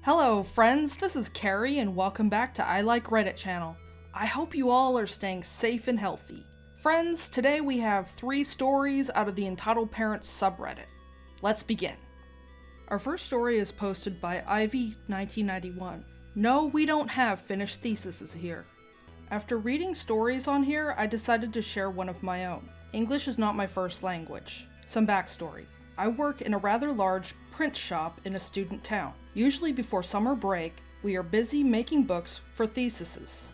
Hello friends, this is Carrie and welcome back to I Like Reddit channel. I hope you all are staying safe and healthy. Friends, today we have 3 stories out of the Entitled Parents subreddit. Let's begin. Our first story is posted by Ivy1991. No, we don't have finished theses here. After reading stories on here, I decided to share one of my own. English is not my first language. Some backstory. I work in a rather large print shop in a student town. Usually before summer break, we are busy making books for theses.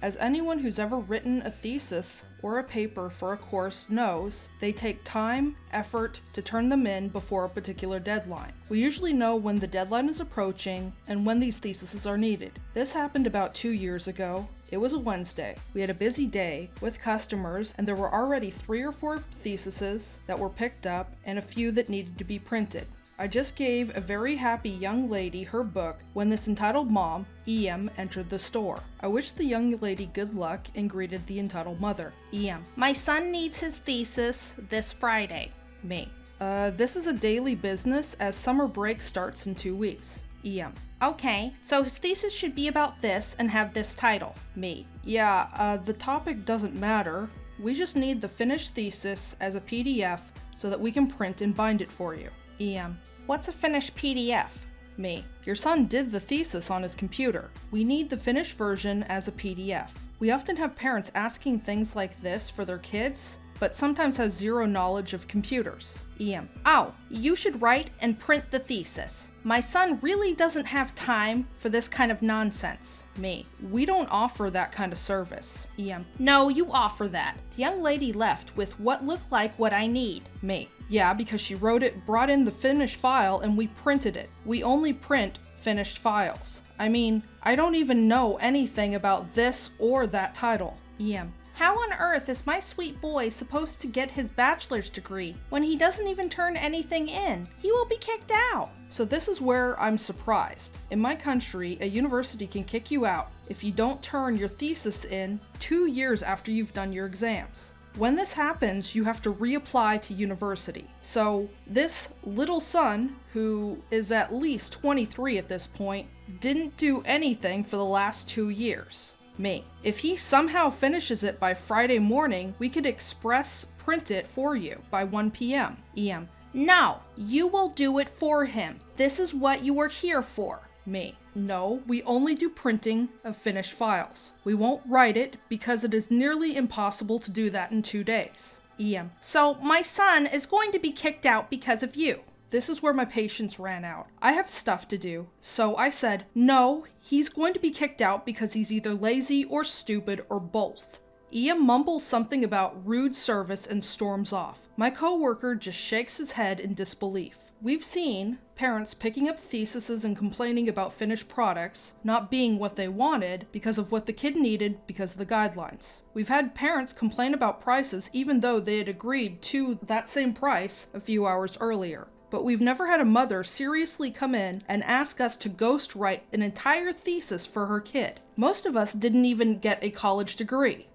As anyone who's ever written a thesis or a paper for a course knows, they take time, effort to turn them in before a particular deadline. We usually know when the deadline is approaching and when these theses are needed. This happened about 2 years ago. It was a Wednesday. We had a busy day with customers and there were already 3 or 4 theses that were picked up and a few that needed to be printed. I just gave a very happy young lady her book when this entitled mom, EM, entered the store. I wished the young lady good luck and greeted the entitled mother, EM. My son needs his thesis this Friday. Me. This is a daily business as summer break starts in 2 weeks. EM. Okay, so his thesis should be about this and have this title. Me. Yeah, the topic doesn't matter. We just need the finished thesis as a PDF so that we can print and bind it for you. EM. What's a finished PDF? Me. Your son did the thesis on his computer. We need the finished version as a PDF. We often have parents asking things like this for their kids, but sometimes have zero knowledge of computers. EM. Oh, you should write and print the thesis. My son really doesn't have time for this kind of nonsense. Me. We don't offer that kind of service. EM. No, you offer that. The young lady left with what looked like what I need. Me. Yeah, because she wrote it, brought in the finished file, and we printed it. We only print finished files. I mean, I don't even know anything about this or that title. EM. How on earth is my sweet boy supposed to get his bachelor's degree when he doesn't even turn anything in? He will be kicked out. So this is where I'm surprised. In my country, a university can kick you out if you don't turn your thesis in 2 years after you've done your exams. When this happens, you have to reapply to university. So this little son, who is at least 23 at this point, didn't do anything for the last 2 years. Me. If he somehow finishes it by Friday morning, we could express print it for you by 1 p.m. EM. No, you will do it for him. This is what you are here for. Me. No, we only do printing of finished files. We won't write it because it is nearly impossible to do that in 2 days. EM. So my son is going to be kicked out because of you. This is where my patience ran out. I have stuff to do, so I said, no, he's going to be kicked out because he's either lazy or stupid or both. EM mumbles something about rude service and storms off. My coworker just shakes his head in disbelief. We've seen parents picking up theses and complaining about finished products not being what they wanted because of what the kid needed because of the guidelines. We've had parents complain about prices even though they had agreed to that same price a few hours earlier. But we've never had a mother seriously come in and ask us to ghostwrite an entire thesis for her kid. Most of us didn't even get a college degree.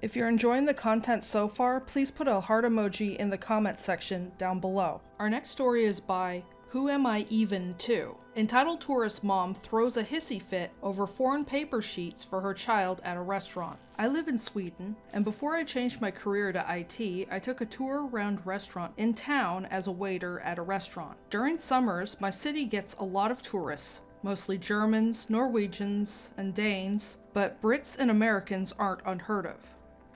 If you're enjoying the content so far, please put a heart emoji in the comments section down below. Our next story is by Who Am I Even To? Entitled tourist mom throws a hissy fit over foreign paper sheets for her child at a restaurant. I live in Sweden, and before I changed my career to IT, I took a tour around restaurant in town as a waiter at a restaurant. During summers, my city gets a lot of tourists, mostly Germans, Norwegians, and Danes, but Brits and Americans aren't unheard of.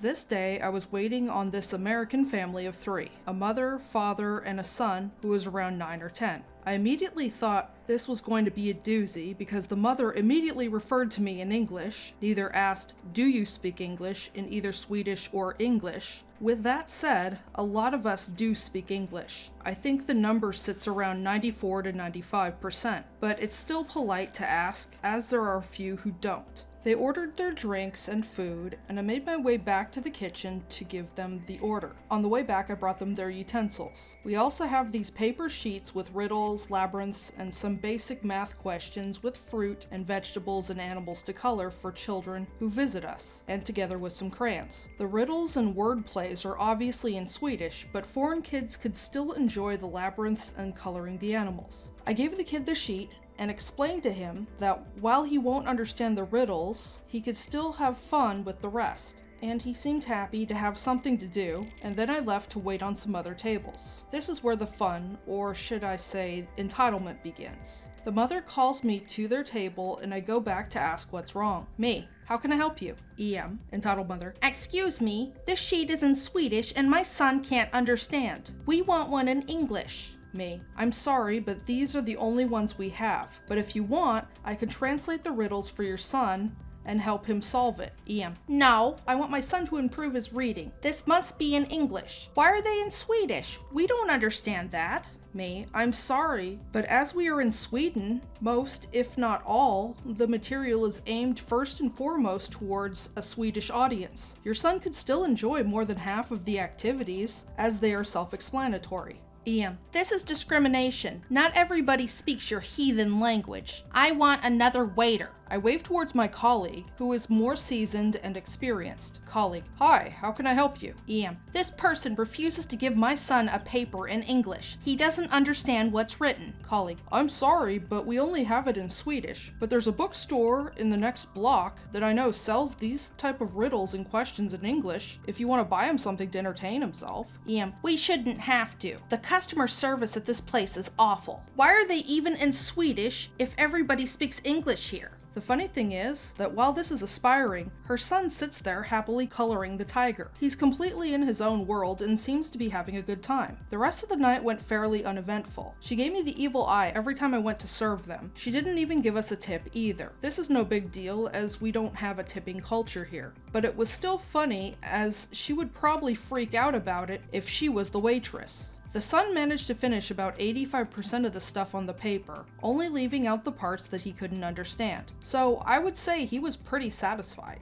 This day, I was waiting on this American family of 3, a mother, father, and a son who was around 9 or 10. I immediately thought this was going to be a doozy because the mother immediately referred to me in English, neither asked, do you speak English, in either Swedish or English. With that said, a lot of us do speak English. I think the number sits around 94 to 95%, but it's still polite to ask, as there are a few who don't. They ordered their drinks and food, and I made my way back to the kitchen to give them the order. On the way back, I brought them their utensils. We also have these paper sheets with riddles, labyrinths, and some basic math questions with fruit and vegetables and animals to color for children who visit us, and together with some crayons. The riddles and word plays are obviously in Swedish, but foreign kids could still enjoy the labyrinths and coloring the animals. I gave the kid the sheet, and explained to him that while he won't understand the riddles, he could still have fun with the rest. And he seemed happy to have something to do, and then I left to wait on some other tables. This is where the fun, or should I say, entitlement begins. The mother calls me to their table and I go back to ask what's wrong. Me, how can I help you? EM, entitled mother. Excuse me, this sheet is in Swedish and my son can't understand. We want one in English. Me, I'm sorry, but these are the only ones we have. But if you want, I can translate the riddles for your son and help him solve it. EM, no, I want my son to improve his reading. This must be in English. Why are they in Swedish? We don't understand that. Me, I'm sorry, but as we are in Sweden, most, if not all, the material is aimed first and foremost towards a Swedish audience. Your son could still enjoy more than half of the activities, as they are self-explanatory. EM, this is discrimination. Not everybody speaks your heathen language. I want another waiter. I wave towards my colleague, who is more seasoned and experienced. Colleague, hi, how can I help you? EM, this person refuses to give my son a paper in English. He doesn't understand what's written. Colleague, I'm sorry, but we only have it in Swedish. But there's a bookstore in the next block that I know sells these type of riddles and questions in English if you want to buy him something to entertain himself. EM, we shouldn't have to. The customer service at this place is awful. Why are they even in Swedish if everybody speaks English here? The funny thing is that while this is aspiring, her son sits there happily coloring the tiger. He's completely in his own world and seems to be having a good time. The rest of the night went fairly uneventful. She gave me the evil eye every time I went to serve them. She didn't even give us a tip either. This is no big deal as we don't have a tipping culture here. But it was still funny as she would probably freak out about it if she was the waitress. The son managed to finish about 85% of the stuff on the paper, only leaving out the parts that he couldn't understand. So I would say he was pretty satisfied.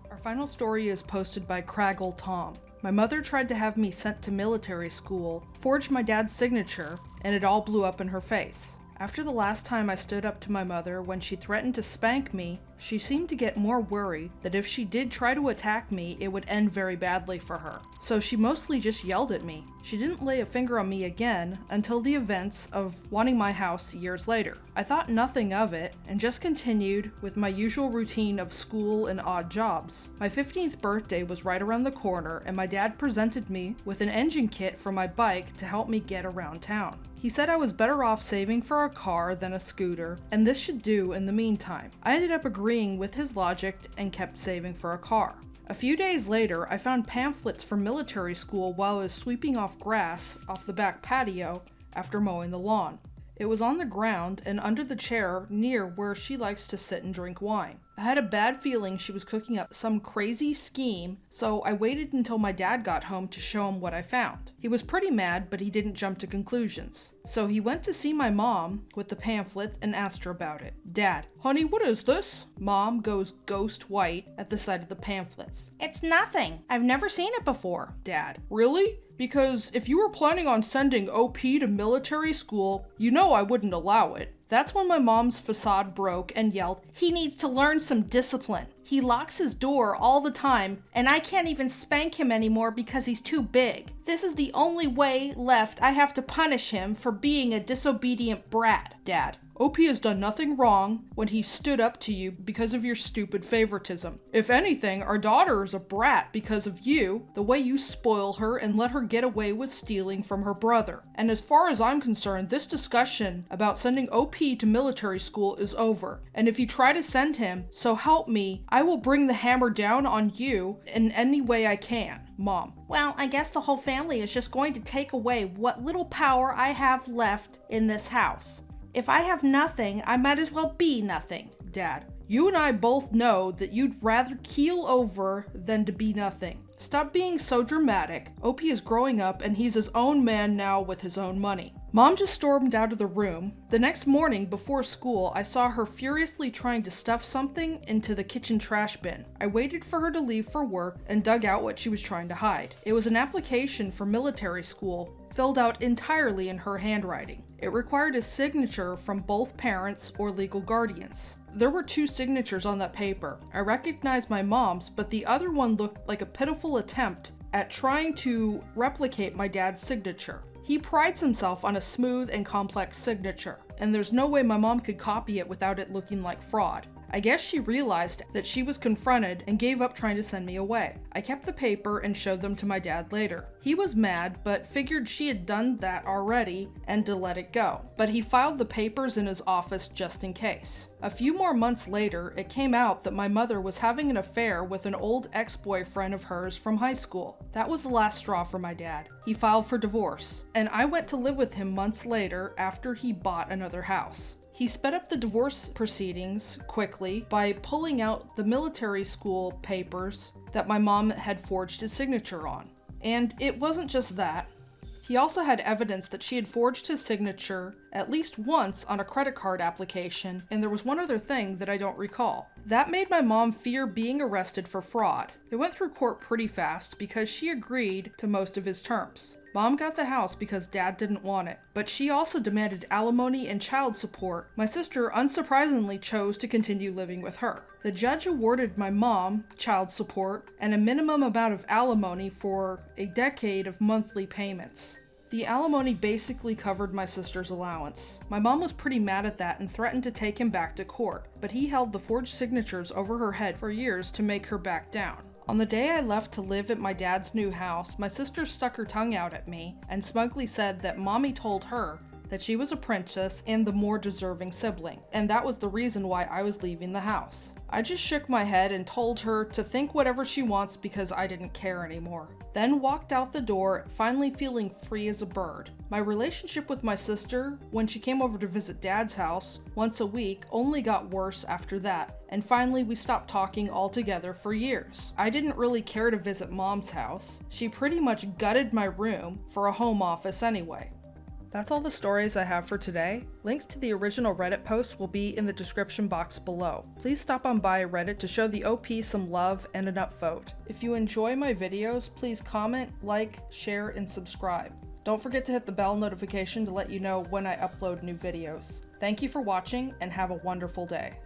Our final story is posted by Craggle Tom. My mother tried to have me sent to military school, forged my dad's signature, and it all blew up in her face. After the last time I stood up to my mother when she threatened to spank me, she seemed to get more worried that if she did try to attack me, it would end very badly for her. So she mostly just yelled at me. She didn't lay a finger on me again until the events of wanting my house years later. I thought nothing of it and just continued with my usual routine of school and odd jobs. My 15th birthday was right around the corner and my dad presented me with an engine kit for my bike to help me get around town. He said I was better off saving for a car than a scooter, and this should do in the meantime. I ended up agreeing with his logic and kept saving for a car. A few days later, I found pamphlets for military school while I was sweeping off grass off the back patio after mowing the lawn. It was on the ground and under the chair near where she likes to sit and drink wine. I had a bad feeling she was cooking up some crazy scheme, so I waited until my dad got home to show him what I found. He was pretty mad, but he didn't jump to conclusions. So he went to see my mom with the pamphlet and asked her about it. Dad, honey, what is this? Mom goes ghost white at the sight of the pamphlets. It's nothing. I've never seen it before. Dad, really? Because if you were planning on sending OP to military school, you know I wouldn't allow it. That's when my mom's facade broke and yelled, he needs to learn some discipline. He locks his door all the time, and I can't even spank him anymore because he's too big. This is the only way left. I have to punish him for being a disobedient brat. Dad, OP has done nothing wrong when he stood up to you because of your stupid favoritism. If anything, our daughter is a brat because of you, the way you spoil her and let her get away with stealing from her brother. And as far as I'm concerned, this discussion about sending OP to military school is over. And if you try to send him, so help me, I will bring the hammer down on you in any way I can. Mom. Well, I guess the whole family is just going to take away what little power I have left in this house. If I have nothing, I might as well be nothing. Dad, you and I both know that you'd rather keel over than to be nothing. Stop being so dramatic. OP is growing up and he's his own man now with his own money. Mom just stormed out of the room. The next morning before school, I saw her furiously trying to stuff something into the kitchen trash bin. I waited for her to leave for work and dug out what she was trying to hide. It was an application for military school, filled out entirely in her handwriting. It required a signature from both parents or legal guardians. There were 2 signatures on that paper. I recognized my mom's, but the other one looked like a pitiful attempt at trying to replicate my dad's signature. He prides himself on a smooth and complex signature, and there's no way my mom could copy it without it looking like fraud. I guess she realized that she was confronted and gave up trying to send me away. I kept the paper and showed them to my dad later. He was mad, but figured she had done that already and to let it go. But he filed the papers in his office just in case. A few more months later, it came out that my mother was having an affair with an old ex-boyfriend of hers from high school. That was the last straw for my dad. He filed for divorce, and I went to live with him months later after he bought another house. He sped up the divorce proceedings quickly by pulling out the military school papers that my mom had forged his signature on. And it wasn't just that. He also had evidence that she had forged his signature at least once on a credit card application, and there was one other thing that I don't recall. That made my mom fear being arrested for fraud. It went through court pretty fast because she agreed to most of his terms. Mom got the house because Dad didn't want it, but she also demanded alimony and child support. My sister unsurprisingly chose to continue living with her. The judge awarded my mom child support and a minimum amount of alimony for a decade of monthly payments. The alimony basically covered my sister's allowance. My mom was pretty mad at that and threatened to take him back to court, but he held the forged signatures over her head for years to make her back down. On the day I left to live at my dad's new house, my sister stuck her tongue out at me and smugly said that Mommy told her that she was a princess and the more deserving sibling, and that was the reason why I was leaving the house. I just shook my head and told her to think whatever she wants because I didn't care anymore. Then walked out the door, finally feeling free as a bird. My relationship with my sister, when she came over to visit Dad's house once a week, only got worse after that, and finally we stopped talking altogether for years. I didn't really care to visit Mom's house. She pretty much gutted my room for a home office anyway. That's all the stories I have for today. Links to the original Reddit posts will be in the description box below. Please stop on by Reddit to show the OP some love and an upvote. If you enjoy my videos, please comment, like, share, and subscribe. Don't forget to hit the bell notification to let you know when I upload new videos. Thank you for watching and have a wonderful day.